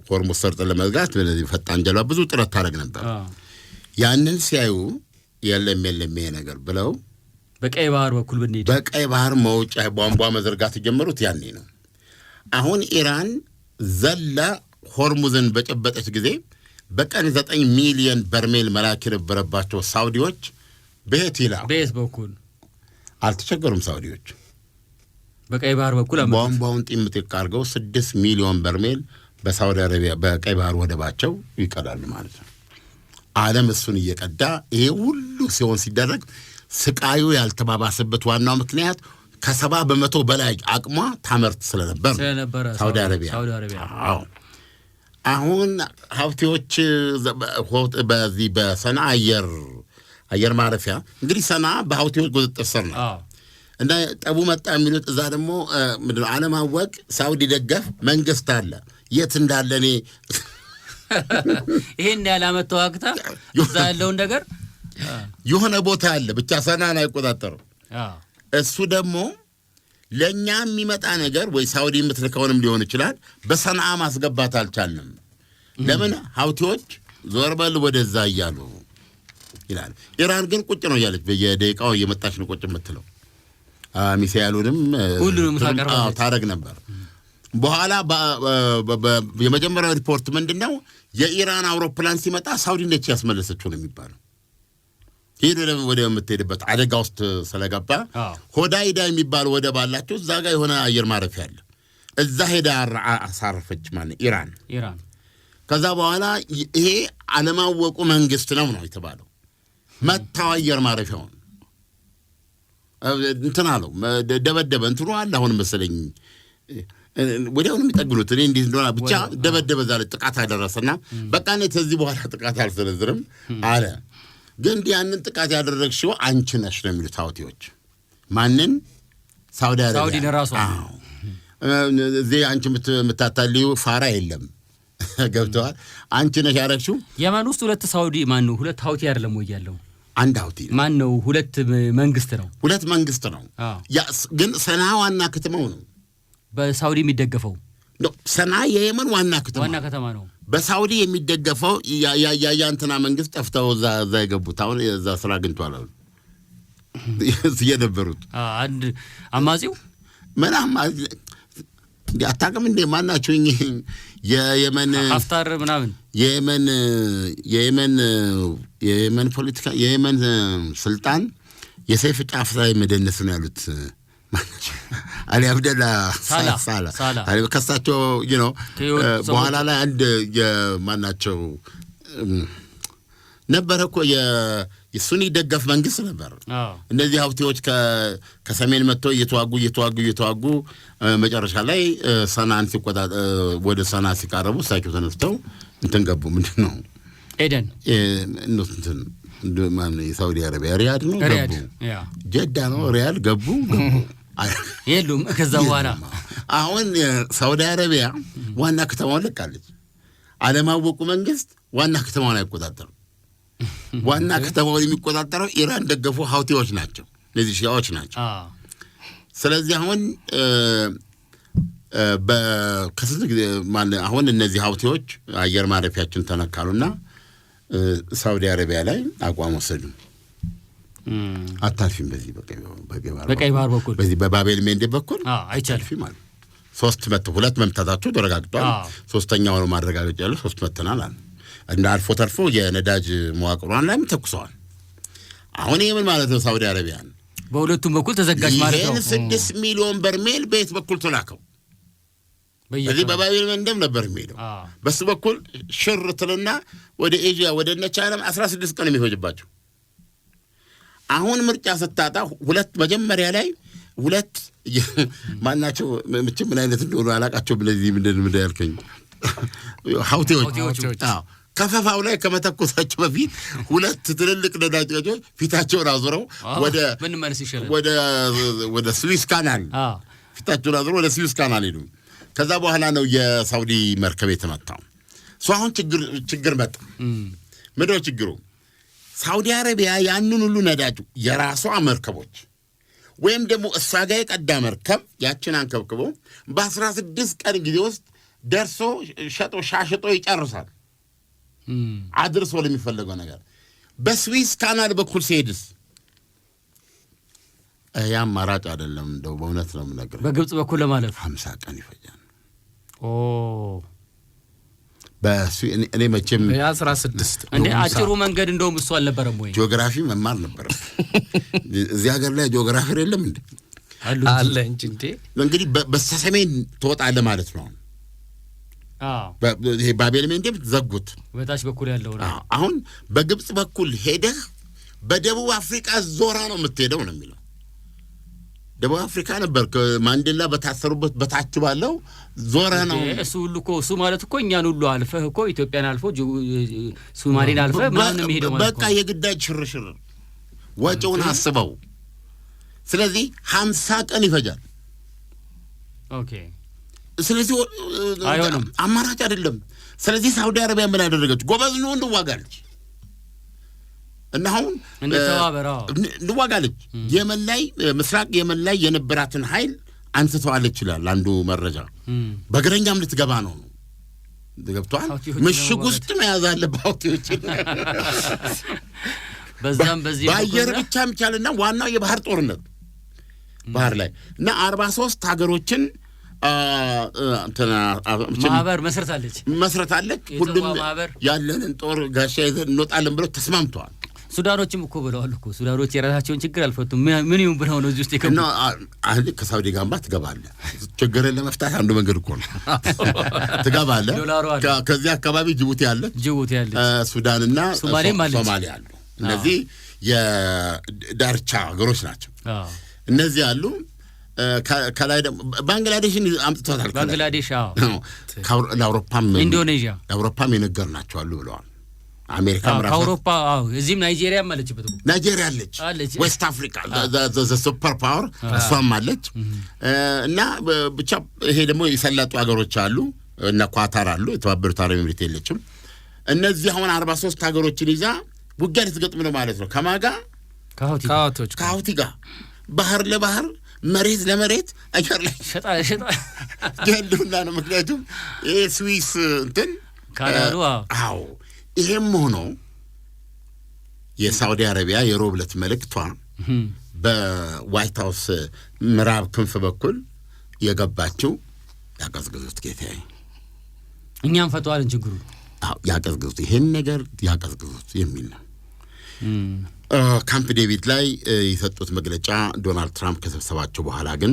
ሆርሙዝ ሰርጥን ለመዝጋት በዚህ ፈጣን ጀልባ ብዙ ጥረት ታደርግ ነበር። ያንን ሲያዩ የለም ይሄ ነገር ብለው በቀይ ባህር በኩል ብንሄድ በቀይ ባህር መውጫ ቧንቧ መዘርጋት የጀመሩት ያኔ ነው። አሁን ኢራን ዘላ ሆርሙዝን በጨበጠች ጊዜ በቀን 9 ሚሊዮን በርሜል መላክ የነበረባቸው ሳውዲዎች በየት በኩል አልተቸገሩም። ሳውዲዎች በቀይ ባህር በኩል ቧንቧውን ጢምጥቅ አድርገው 6 ሚሊዮን በርሜል በሳውዲ አረቢያ በቀይ ባህር ወደባቸው ይቀዳሉ ማለት ነው። ዓለም እሱን እየቀዳ ይሄ ሁሉ ሲሆን ሲደረግ ስቃዩ ያልተባባሰበት ዋናው ምክንያት ከ70% በላይ አቅሟ ታመርት ስለነበር ሳውዲ አረቢያ። አሁን ሀብቴዎች በዚህ በሰና አየር ማረፊያ እንግዲህ ሰና በሀብቴዎች ቁጥጥር ስር ነው እና ጠቡ መጣ የሚሉት እዛ ደግሞ ምንድነው አለማወቅ ሳውዲ ደገፍ መንግስት አለ የት እንዳለ እኔ ይሄን ያላመጣ ወቅታ እዛ ያለውን ነገር የሆነ ቦታ አለ ብቻ ሰናን አይቆጣጠሩ። እሱ ደግሞ ለኛ የሚመጣ ነገር ወይ ሳውዲ የምትልከውንም ሊሆን ይችላል በሰንዓ ማስገባት አልቻልንም። ለምን ሀውቲዎች ዞርበል ወደዛ እያሉ ይላል። ኢራን ግን ቁጭ ነው እያለች በየደቂቃው እየመጣች ነው ቁጭ የምትለው። ሚሳኤሉንም ሁሉንም ታረግ ነበር። በኋላ የመጀመሪያው ሪፖርት ምንድነው የኢራን አውሮፕላን ሲመጣ ሳውዲ ነች ያስመለሰችው ነው የሚባለው። ሄዶ ወደ የምትሄድበት አደጋ ውስጥ ስለገባ ሆዳይዳ የሚባል ወደብ አላቸው። እዛ ጋር የሆነ አየር ማረፊያ አለ። እዛ ሄዳ አሳረፈች ማለት ኢራን። ከዛ በኋላ ይሄ አለማወቁ መንግስት ነው የተባለው። መታው አየር ማረፊያውን እንትን አለው ደበደበ እንትኑ አለ አሁን መሰለኝ ወዲያውኑ የሚጠግኑት እኔ እንዴት እንደሆነ ብቻ ደበደበ ዛሬ ጥቃት አደረሰና በቃ እኔ ከዚህ በኋላ ጥቃት አልሰነዝርም አለ። ግን ያንን ጥቃት ያደረግሽው አንቺ ነሽ ነው የሚሉት ሀውቲዎች። ማንን? ሳውዲ ራሷ። እዚህ አንቺ የምታታልዩ ፋራ የለም ገብተዋል። አንቺ ነሽ ያደረግሽው። የመን ውስጥ ሁለት ሳውዲ ማን ነው? ሁለት ሀውቲ አይደለም ወይ ያለው? አንድ ሀውቲ ማን ነው? ሁለት መንግስት ነው። ሁለት መንግስት ነው። ግን ሰና ዋና ከተማው ነው በሳውዲ የሚደገፈው ነው። ሰና የየመን ዋና ከተማ ነው። በሳውዲ የሚደገፈው ያንተና መንግስት ጠፍተው እዛ የገቡት አሁን እዛ ስራ አግኝቷል አሉ የነበሩት አንድ አማጺው ምናም አታውቅም እንዴ? ማናቸው የየመን አፍታር ምናምን የየመን ፖለቲካ የየመን ስልጣን የሰይፍ ጫፍ ላይ መደነስ ነው ያሉት አሊ አብደላ ሳላ ከሳቸው በኋላ ላይ አንድ የማናቸው ነበረ እኮ የሱኒ ደገፍ መንግስት ነበር። እነዚህ ሀውቲዎች ከሰሜን መጥተው እየተዋጉ መጨረሻ ላይ ሰናን ወደ ሰና ሲቃረቡ እሳቸው ተነስተው እንትን ገቡ። ምንድን ነው ኤደን እንትን የሳውዲ አረቢያ ሪያድ ነው ገቡ። ጀዳ ነው ሪያድ ገቡ የሉም። ከዛ በኋላ አሁን ሳውዲ አረቢያ ዋና ከተማውን ለቃለች። አለማወቁ መንግስት ዋና ከተማውን አይቆጣጠርም። ዋና ከተማውን የሚቆጣጠረው ኢራን ደገፉ ሀውቲዎች ናቸው፣ እነዚህ ሺያዎች ናቸው። ስለዚህ አሁን ከስንት ጊዜ አሁን እነዚህ ሀውቲዎች አየር ማረፊያችን ተነካሉና ሳውዲ አረቢያ ላይ አቋም ወሰዱ። አታልፊም በዚህ በቀይ ባህር በኩል በዚህ በባቤል መንደብ በኩል አይቻልም ማለት ሁለት መምታታቸው ተረጋግጧል። ሶስተኛው ነው ማረጋገጫ ያለው 3 መተናል አለ እና አልፎ ተርፎ የነዳጅ መዋቅሯን ላይም ተኩሰዋል። አሁን ይሄ ምን ማለት ነው? ሳውዲ አረቢያን በሁለቱም በኩል ተዘጋጅ ማለት ነው። 6 ሚሊዮን በርሜል በየት በኩል ተላከው? በዚህ በባቤል መንደብ ነበር የሚሄደው። በሱ በኩል ሽርትልና ወደ ኤዥያ ወደ ቻይና 16 ቀን የሚፈጅባቸው። አሁን ምርጫ ስታጣ መጀመሪያ ላይ ሁለት ማናቸው ምን አይነት እንደሆነ አላቃቸው ብለዚህ ምንድን ያልከኝ ሀውቲዎች ከፈፋው ላይ ከመተኮሳቸው በፊት ሁለት ትልልቅ ነዳጆች ፊታቸውን አዙረው ወደ ስዊስ ካናል ፊታቸውን አዙረው ወደ ስዊስ ካናል ሄዱ። ከዛ በኋላ ነው የሳውዲ መርከብ የተመታው። አሁን ችግር መጣ። ምንድነው ችግሩ? ሳውዲ አረቢያ ያንን ሁሉ ነዳጁ የራሷ መርከቦች ወይም ደግሞ እሷ ጋር የቀዳ መርከብ ያችን አንከብክቦ በ16 ቀን ጊዜ ውስጥ ደርሶ ሻሽጦ ይጨርሳል። አድርሶ ለሚፈልገው ነገር በስዊስ ካናል በኩል ሲሄድስ ያ አማራጭ አይደለም። እንደው በእውነት ነው የምነግርህ። በግብጽ በኩል ለማለፍ 50 ቀን ይፈጃል። እኔ መቼም የ16 እንዴ አጭሩ መንገድ እንደውም እሱ አልነበረም ወይ? ጂኦግራፊ መማር ነበር። እዚህ ሀገር ላይ ጂኦግራፊ የለም እንዴ? አለ እንጂ እንዴ። እንግዲህ በሰሜን ትወጣለህ ማለት ነው። ይሄ ባቤል መንደብ ዘጉት። በታች በኩል ያለው ነው። አሁን በግብጽ በኩል ሄደህ በደቡብ አፍሪካ ዞራ ነው የምትሄደው ነው የሚለው። ደቡብ አፍሪካ ነበር ማንዴላ በታሰሩበት በታች ባለው ዞራ ነው። እሱ ሁሉ እኮ እሱ ማለት እኮ እኛን ሁሉ አልፈህ እኮ ኢትዮጵያን አልፎ ሶማሌን አልፈህ ማን ነው የሚሄደው ማለት ነው? በቃ የግዳጅ ሽርሽር ወጪውን አስበው። ስለዚህ 50 ቀን ይፈጃል። ኦኬ። ስለዚህ አማራጭ አይደለም። ስለዚህ ሳውዲ አረቢያ ምን አደረገች? ጎበዝ ነው እንዋጋለች እና አሁን እንዋጋለች። የመን ላይ ምስራቅ የመን ላይ የነበራትን ኃይል አንስተዋለች ይላል አንዱ መረጃ። በእግረኛም ልትገባ ነው ገብቷል። ምሽግ ውስጥ መያዝ አለባት። በዛም በዚህ በአየር ብቻ ይቻልና ዋናው የባህር ጦርነት ባህር ላይ እና 43 ሀገሮችን ማህበር መስረታለች። ሁሉም ያለንን ጦር ጋሻ ይዘን እንወጣለን ብለው ተስማምተዋል። ሱዳኖችም እኮ ብለዋል እኮ ሱዳኖች የራሳቸውን ችግር አልፈቱም። ምን ይሁን ብለው ነው እዚህ ውስጥ የከቡ ነው። አሁን ከሳውዲ ጋር ትገባለህ። ችግርን ለመፍታት አንዱ መንገድ እኮ ነው። ትገባለህ። ከዚህ አካባቢ ጅቡቲ አለች፣ ሱዳንና ሶማሊያ አሉ። እነዚህ የዳርቻ ሀገሮች ናቸው። እነዚህ አሉ። ከላይ ደግሞ ባንግላዴሽን አምጥቷታል። ባንግላዴሽ ለአውሮፓም ኢንዶኔዥያ የነገርናቸው አሉ ብለዋል። አሜሪካ ከአውሮፓ እዚህም ናይጄሪያ አለችበት። ናይጄሪያ አለች፣ ዌስት አፍሪካ ዘ ሱፐር ፓወር እሷም አለች። እና ብቻ ይሄ ደግሞ የሰለጡ ሀገሮች አሉ እና ኳታር አሉ። የተባበሩት አረብ ኤሚሬት የለችም። እነዚህ አሁን 43 ሀገሮችን ይዛ ውጊያ ልትገጥም ነው ማለት ነው። ከማጋ ከሁቲ ጋር ባህር ለባህር መሬት ለመሬት አየር ላይ ሸጣ ያሉና ነው። ምክንያቱም ይሄ ስዊስ እንትን ካናሉ አዎ ይሄም ሆኖ የሳውዲ አረቢያ የሮብለት መልእክቷ በዋይት ሃውስ ምዕራብ ክንፍ በኩል የገባችው ያቀዝቅዙት ጌታዬ፣ እኛም ፈቷልን ችግሩ ያቀዝቅዙት፣ ይሄን ነገር ያቀዝቅዙት የሚል ነው። ካምፕ ዴቪድ ላይ የሰጡት መግለጫ ዶናልድ ትራምፕ ከስብሰባቸው በኋላ ግን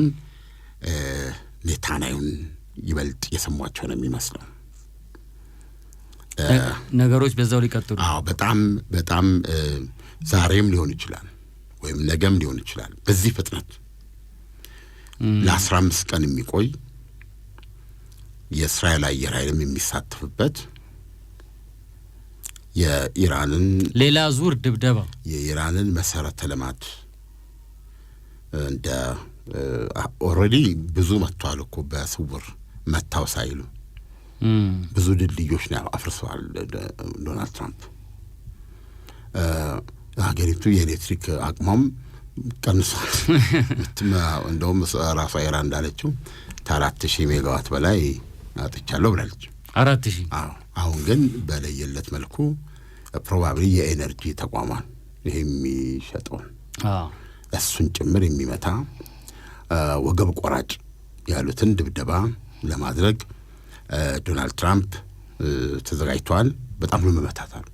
ኔታንያሁን ይበልጥ የሰሟቸው ነው የሚመስለው። ነገሮች በዛው ሊቀጥሉ በጣም ዛሬም ሊሆን ይችላል ወይም ነገም ሊሆን ይችላል። በዚህ ፍጥነት ለ15 ቀን የሚቆይ የእስራኤል አየር ኃይልም የሚሳተፍበት የኢራንን ሌላ ዙር ድብደባ የኢራንን መሰረተ ልማት እንደ ኦልሬዲ ብዙ መጥቷል እኮ በስውር መታው ሳይሉ ብዙ ድልድዮች ነው አፍርሰዋል ዶናልድ ትራምፕ። ሀገሪቱ የኤሌክትሪክ አቅሟም ቀንሷል። እንደውም ራሷ ኢራን እንዳለችው 4000 ሜጋዋት በላይ አጥቻለሁ ብላለች። 4000 አሁን ግን በለየለት መልኩ ፕሮባብሊ የኤነርጂ ተቋማን ይሄ የሚሸጠውን እሱን ጭምር የሚመታ ወገብ ቆራጭ ያሉትን ድብደባ ለማድረግ ዶናልድ ትራምፕ ተዘጋጅተዋል። በጣም ነው መመታታል።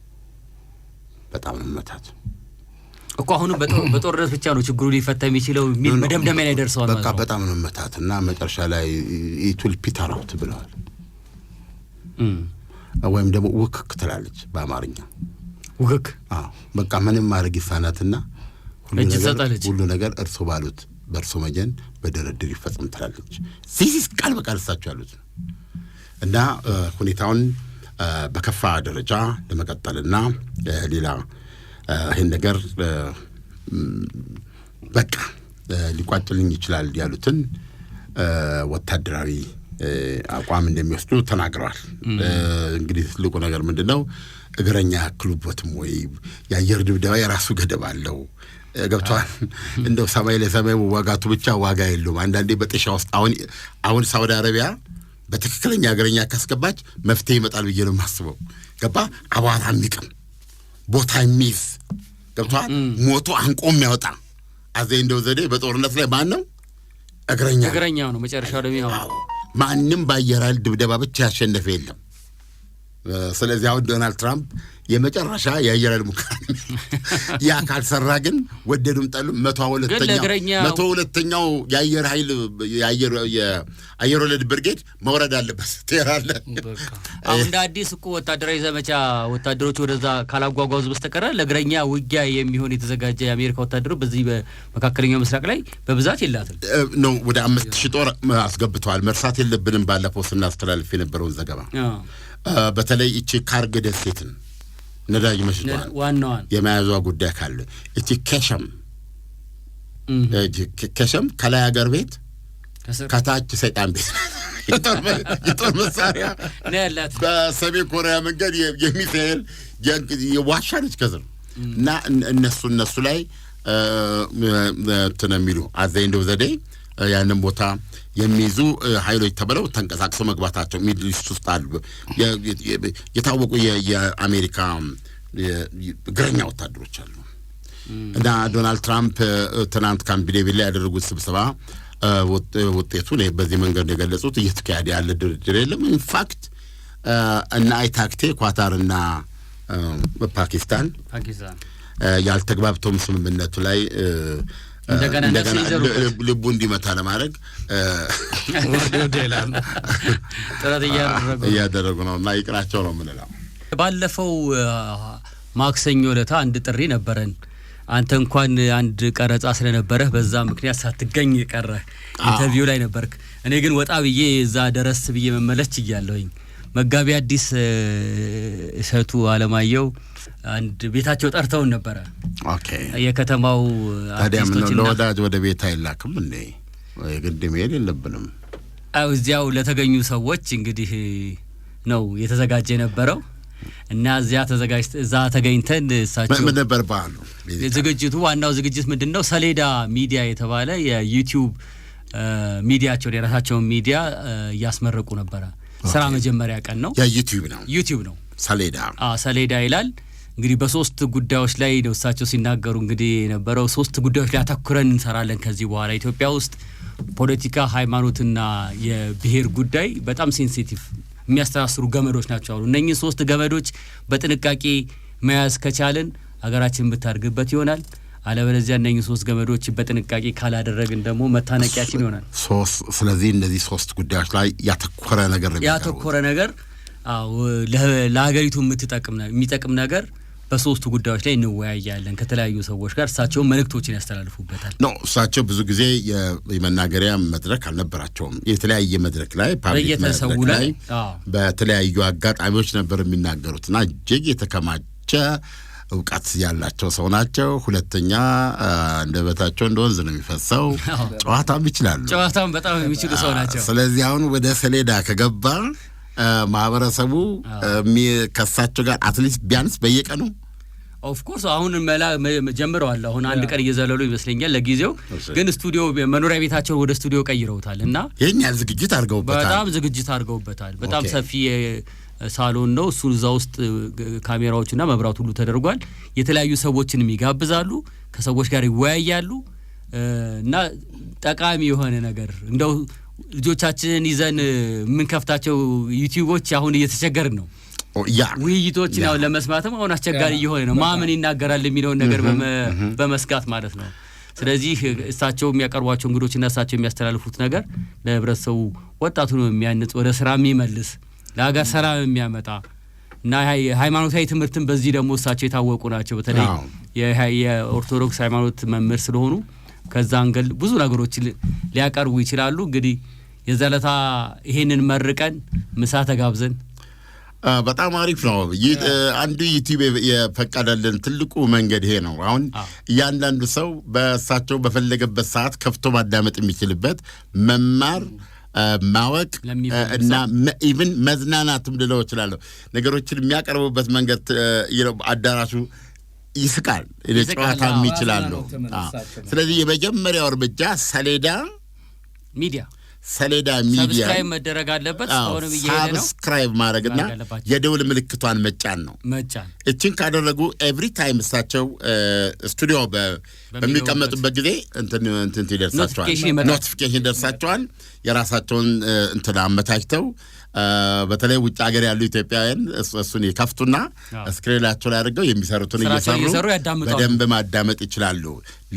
እኮ አሁን በጦርነት ብቻ ነው ችግሩ ሊፈታ የሚችለው የሚል መደምደሚያ ላይ ደርሰዋል። በቃ በጣም ነው መመታትና መጨረሻ ላይ ኢቱል ፒተር አውት ብለዋል። ወይም ደግሞ ውክክ ትላለች በአማርኛ ውክክ። በቃ ምንም ማድረግ ይሳናትና ሁሉ ነገር እርሶ ባሉት በእርሶ መጀን በድርድር ይፈጽም ትላለች። ሲሲስ ቃል በቃል እሳቸው ያሉት እና ሁኔታውን በከፋ ደረጃ ለመቀጠልና ሌላ ይህን ነገር በቃ ሊቋጭልኝ ይችላል ያሉትን ወታደራዊ አቋም እንደሚወስዱ ተናግረዋል። እንግዲህ ትልቁ ነገር ምንድነው? እግረኛ ያክሉበትም ወይ የአየር ድብደባ የራሱ ገደብ አለው። ገብቷል። እንደው ሰማይ ለሰማይ ዋጋቱ ብቻ ዋጋ የለውም። አንዳንዴ በጥሻ ውስጥ አሁን ሳውዲ አረቢያ በትክክለኛ እግረኛ ካስገባች መፍትሄ ይመጣል ብዬ ነው የማስበው። ገባ? አቧራ የሚቅም ቦታ የሚይዝ ገብቷል። ሞቶ አንቆ የሚያወጣ አዘይ እንደው ዘዴ በጦርነት ላይ ማን ነው? እግረኛው ነው መጨረሻው ደግሞ ማንም በአየር ኃይል ድብደባ ብቻ ያሸነፈ የለም። ስለዚህ አሁን ዶናልድ ትራምፕ የመጨረሻ የአየር ኃይል ሙከራ ያ ካልሰራ ግን ወደዱም ጠሉም 102ኛው የአየር ኃይል የአየር ወለድ ብርጌድ መውረድ አለበት። ትሄራለ አሁን እንደ አዲስ እኮ ወታደራዊ ዘመቻ ወታደሮች ወደዛ ካላጓጓዙ በስተቀር ለእግረኛ ውጊያ የሚሆን የተዘጋጀ የአሜሪካ ወታደሮች በዚህ በመካከለኛው ምስራቅ ላይ በብዛት የላትም ነው። ወደ 5000 ጦር አስገብተዋል። መርሳት የለብንም ባለፈው ስናስተላልፍ የነበረውን ዘገባ በተለይ እቺ ካርግ ደሴትን ነዳጅ መስጠቷን ዋናዋን የመያዟ ጉዳይ ካለ እቺ ከሸም ከላይ ሀገር ቤት ከታች ሰይጣን ቤት የጦር መሳሪያ ነው ያላት። በሰሜን ኮሪያ መንገድ የሚሳኤል የዋሻለች ከዝር እና እነሱ ላይ ተነሚሉ አዘይ እንደው ዘዴ ያንን ቦታ የሚይዙ ኃይሎች ተበለው ተንቀሳቅሰው መግባታቸው ሚድል ኢስት ውስጥ አሉ። የታወቁ የአሜሪካ እግረኛ ወታደሮች አሉ እና ዶናልድ ትራምፕ ትናንት ካምፕ ዴቪድ ላይ ያደረጉት ስብሰባ ውጤቱን በዚህ መንገድ የገለጹት እየተካሄደ ያለ ድርድር የለም። ኢንፋክት እና አይታክቴ ኳታርና ፓኪስታን ያልተግባብተውም ስምምነቱ ላይ እንደገና ልቡ እንዲመታ ለማድረግ ጥረት እያደረጉ ነው እና ይቅራቸው ነው የምንለው። ባለፈው ማክሰኞ ዕለት አንድ ጥሪ ነበረን አንተ እንኳን አንድ ቀረጻ ስለነበረ በዛ ምክንያት ሳትገኝ ቀረ ኢንተርቪው ላይ ነበርክ እኔ ግን ወጣ ብዬ እዛ ደረስ ብዬ መመለስ ይያለሁኝ መጋቢ አዲስ እሸቱ አለማየሁ አንድ ቤታቸው ጠርተውን ነበር ኦኬ የከተማው አርቲስቶች ለወዳጅ ወደ ቤት አይላክም እንዴ የግድ መሄድ የለብንም አው እዚያው ለተገኙ ሰዎች እንግዲህ ነው የተዘጋጀ ነበረው እና እዛ ተገኝተን ሳቸው ምን ነበር ባሉ ዝግጅቱ ዋናው ዝግጅት ምንድነው ሰሌዳ ሚዲያ የተባለ የዩቲዩብ ሚዲያቸው የራሳቸው ሚዲያ ያስመረቁ ነበር ስራ መጀመሪያ ቀን ነው ዩቲዩብ ነው ሰሌዳ ይላል እንግዲህ በሶስት ጉዳዮች ላይ ደውሳቸው ሲናገሩ እንግዲህ የነበረው ሶስት ጉዳዮች ላይ አተኩረን እንሰራለን ከዚህ በኋላ ኢትዮጵያ ውስጥ ፖለቲካ ሃይማኖትና የብሔር ጉዳይ በጣም ሴንሲቲቭ የሚያስተሳስሩ ገመዶች ናቸው አሉ እነኚህ ሶስት ገመዶች በጥንቃቄ መያዝ ከቻለን አገራችን ብታርግበት ይሆናል አለበለዚያ እነኚህ ሶስት ገመዶች በጥንቃቄ ካላደረግን ደግሞ መታነቂያችን ይሆናል ስለዚህ እነዚህ ሶስት ጉዳዮች ላይ ያተኮረ ነገር አው ለሀገሪቱ የሚጠቅም ነገር በሶስቱ ጉዳዮች ላይ እንወያያለን ከተለያዩ ሰዎች ጋር እሳቸው መልእክቶችን ያስተላልፉበታል ነው እሳቸው ብዙ ጊዜ የመናገሪያ መድረክ አልነበራቸውም የተለያየ መድረክ ላይ ፓብሊክ መድረክ ላይ በተለያዩ አጋጣሚዎች ነበር የሚናገሩትና እጅግ የተከማቸ እውቀት ያላቸው ሰው ናቸው ሁለተኛ እንደበታቸው እንደወንዝ ነው የሚፈሰው ጨዋታም በጣም የሚችሉ ሰው ናቸው ስለዚህ አሁን ወደ ሰሌዳ ከገባ ማህበረሰቡ ከሳቸው ጋር አትሊስት ቢያንስ በየቀኑ ኦፍ ኮርስ አሁን ጀምረዋል አሁን አንድ ቀን እየዘለሉ ይመስለኛል ለጊዜው ግን ስቱዲዮ መኖሪያ ቤታቸው ወደ ስቱዲዮ ቀይረውታልና የኛ ዝግጅት አድርገውበታል በጣም ሰፊ ሳሎን ነው እሱ እዛ ውስጥ ካሜራዎችና መብራት ሁሉ ተደርጓል የተለያዩ ሰዎችንም ይጋብዛሉ ከሰዎች ጋር ይወያያሉ እና ጠቃሚ የሆነ ነገር እንደው ልጆቻችንን ይዘን ምን ከፍታቸው ዩቲዩቦች አሁን እየተቸገርን ነው ውይይቶች ነው ለመስማትም አሁን አስቸጋሪ እየሆነ ነው ማምን ይናገራል የሚለው ነገር በመስጋት ማለት ነው ስለዚህ እሳቸው የሚያቀርቧቸው እንግዶችና እሳቸው የሚያስተላልፉት ነገር ለህብረተሰቡ ወጣቱን የሚያንጽ ወደ ስራ የሚመልስ ለሀገር ሰላም የሚያመጣ እና ሃይማኖታዊ ትምህርትን በዚህ ደግሞ እሳቸው የታወቁ ናቸው በተለይ የኦርቶዶክስ ሃይማኖት መምህር ስለሆኑ ከዛ አንገል ብዙ ነገሮች ሊያቀርቡ ይችላሉ እንግዲህ የዘለታ ይሄንን መርቀን ምሳ ተጋብዘን በጣም አሪፍ ነው አንዱ ዩቲዩብ የፈቀደልን ትልቁ መንገድ ይሄ ነው አሁን እያንዳንዱ ሰው በእሳቸው በፈለገበት ሰዓት ከፍቶ ማዳመጥ የሚችልበት መማር ማወቅ እና ኢቭን መዝናናትም ልለው ይችላል ነገሮችን የሚያቀርቡበት መንገድ አዳራሹ ይስቃል ለጨዋታም ይችላል ስለዚህ የመጀመሪያው እርምጃ ሰሌዳ ሚዲያ ሰብስክራይብ መደረግ አለበት አሁንም ይሄን ነው ሰብስክራይብ ማድረግና የደውል ምልክቷን መጫን እቺን ካደረጉ ኤቭሪ ታይም እሳቸው ስቱዲዮ በሚቀመጡበት ጊዜ እንትን ይደርሳቸዋል ኖቲፊኬሽን ይደርሳቸዋል የራሳቸውን እንትን አመታችተው በተለይ ውጭ ሀገር ያሉ ኢትዮጵያውያን እሱን ይከፍቱና ስክሪናቸው ላይ አድርገው የሚሰሩትን እየሰሩ በደንብ ማዳመጥ ይችላሉ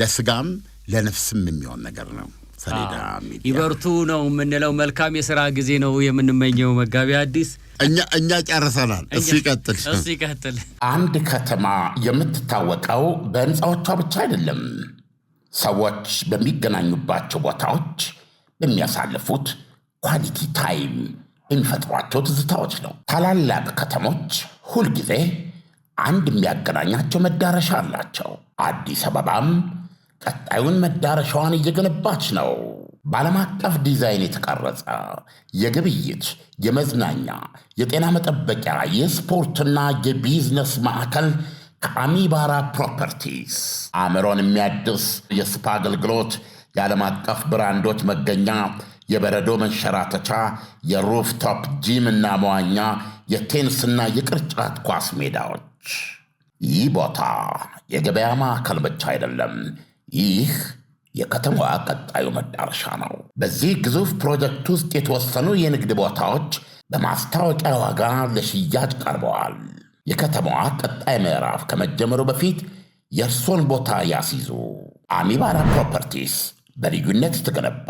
ለስጋም ለነፍስም የሚሆን ነገር ነው ሰሌዳ ሚዲያ ይበርቱ ነው ምንለው መልካም የሥራ ጊዜ ነው የምንመኘው መጋቢ አዲስ እኛ ጨርሰናል እሱ ይቀጥል አንድ ከተማ የምትታወቀው በህንጻዎቿ ብቻ አይደለም ሰዎች በሚገናኙባቸው ቦታዎች በሚያሳልፉት ኳሊቲ ታይም የሚፈጥሯቸው ትዝታዎች ነው ታላላቅ ከተሞች ሁልጊዜ አንድ የሚያገናኛቸው መዳረሻ አላቸው አዲስ አበባም ቀጣዩን መዳረሻዋን እየገነባች ነው በዓለም አቀፍ ዲዛይን የተቀረጸ የግብይት የመዝናኛ የጤና መጠበቂያ የስፖርትና የቢዝነስ ማዕከል ከአሚባራ ፕሮፐርቲስ አእምሮን የሚያድስ የስፓ አገልግሎት የዓለም አቀፍ ብራንዶች መገኛ የበረዶ መንሸራተቻ የሩፍቶፕ ጂም እና መዋኛ የቴኒስና የቅርጫት ኳስ ሜዳዎች ይህ ቦታ የገበያ ማዕከል ብቻ አይደለም ይህ የከተማዋ ቀጣዩ መዳረሻ ነው በዚህ ግዙፍ ፕሮጀክት ውስጥ የተወሰኑ የንግድ ቦታዎች በማስታወቂያ ዋጋ ለሽያጭ ቀርበዋል የከተማዋ ቀጣይ ምዕራፍ ከመጀመሩ በፊት የእርሶን ቦታ ያስይዙ አሚባራ ፕሮፐርቲስ በልዩነት የተገነባ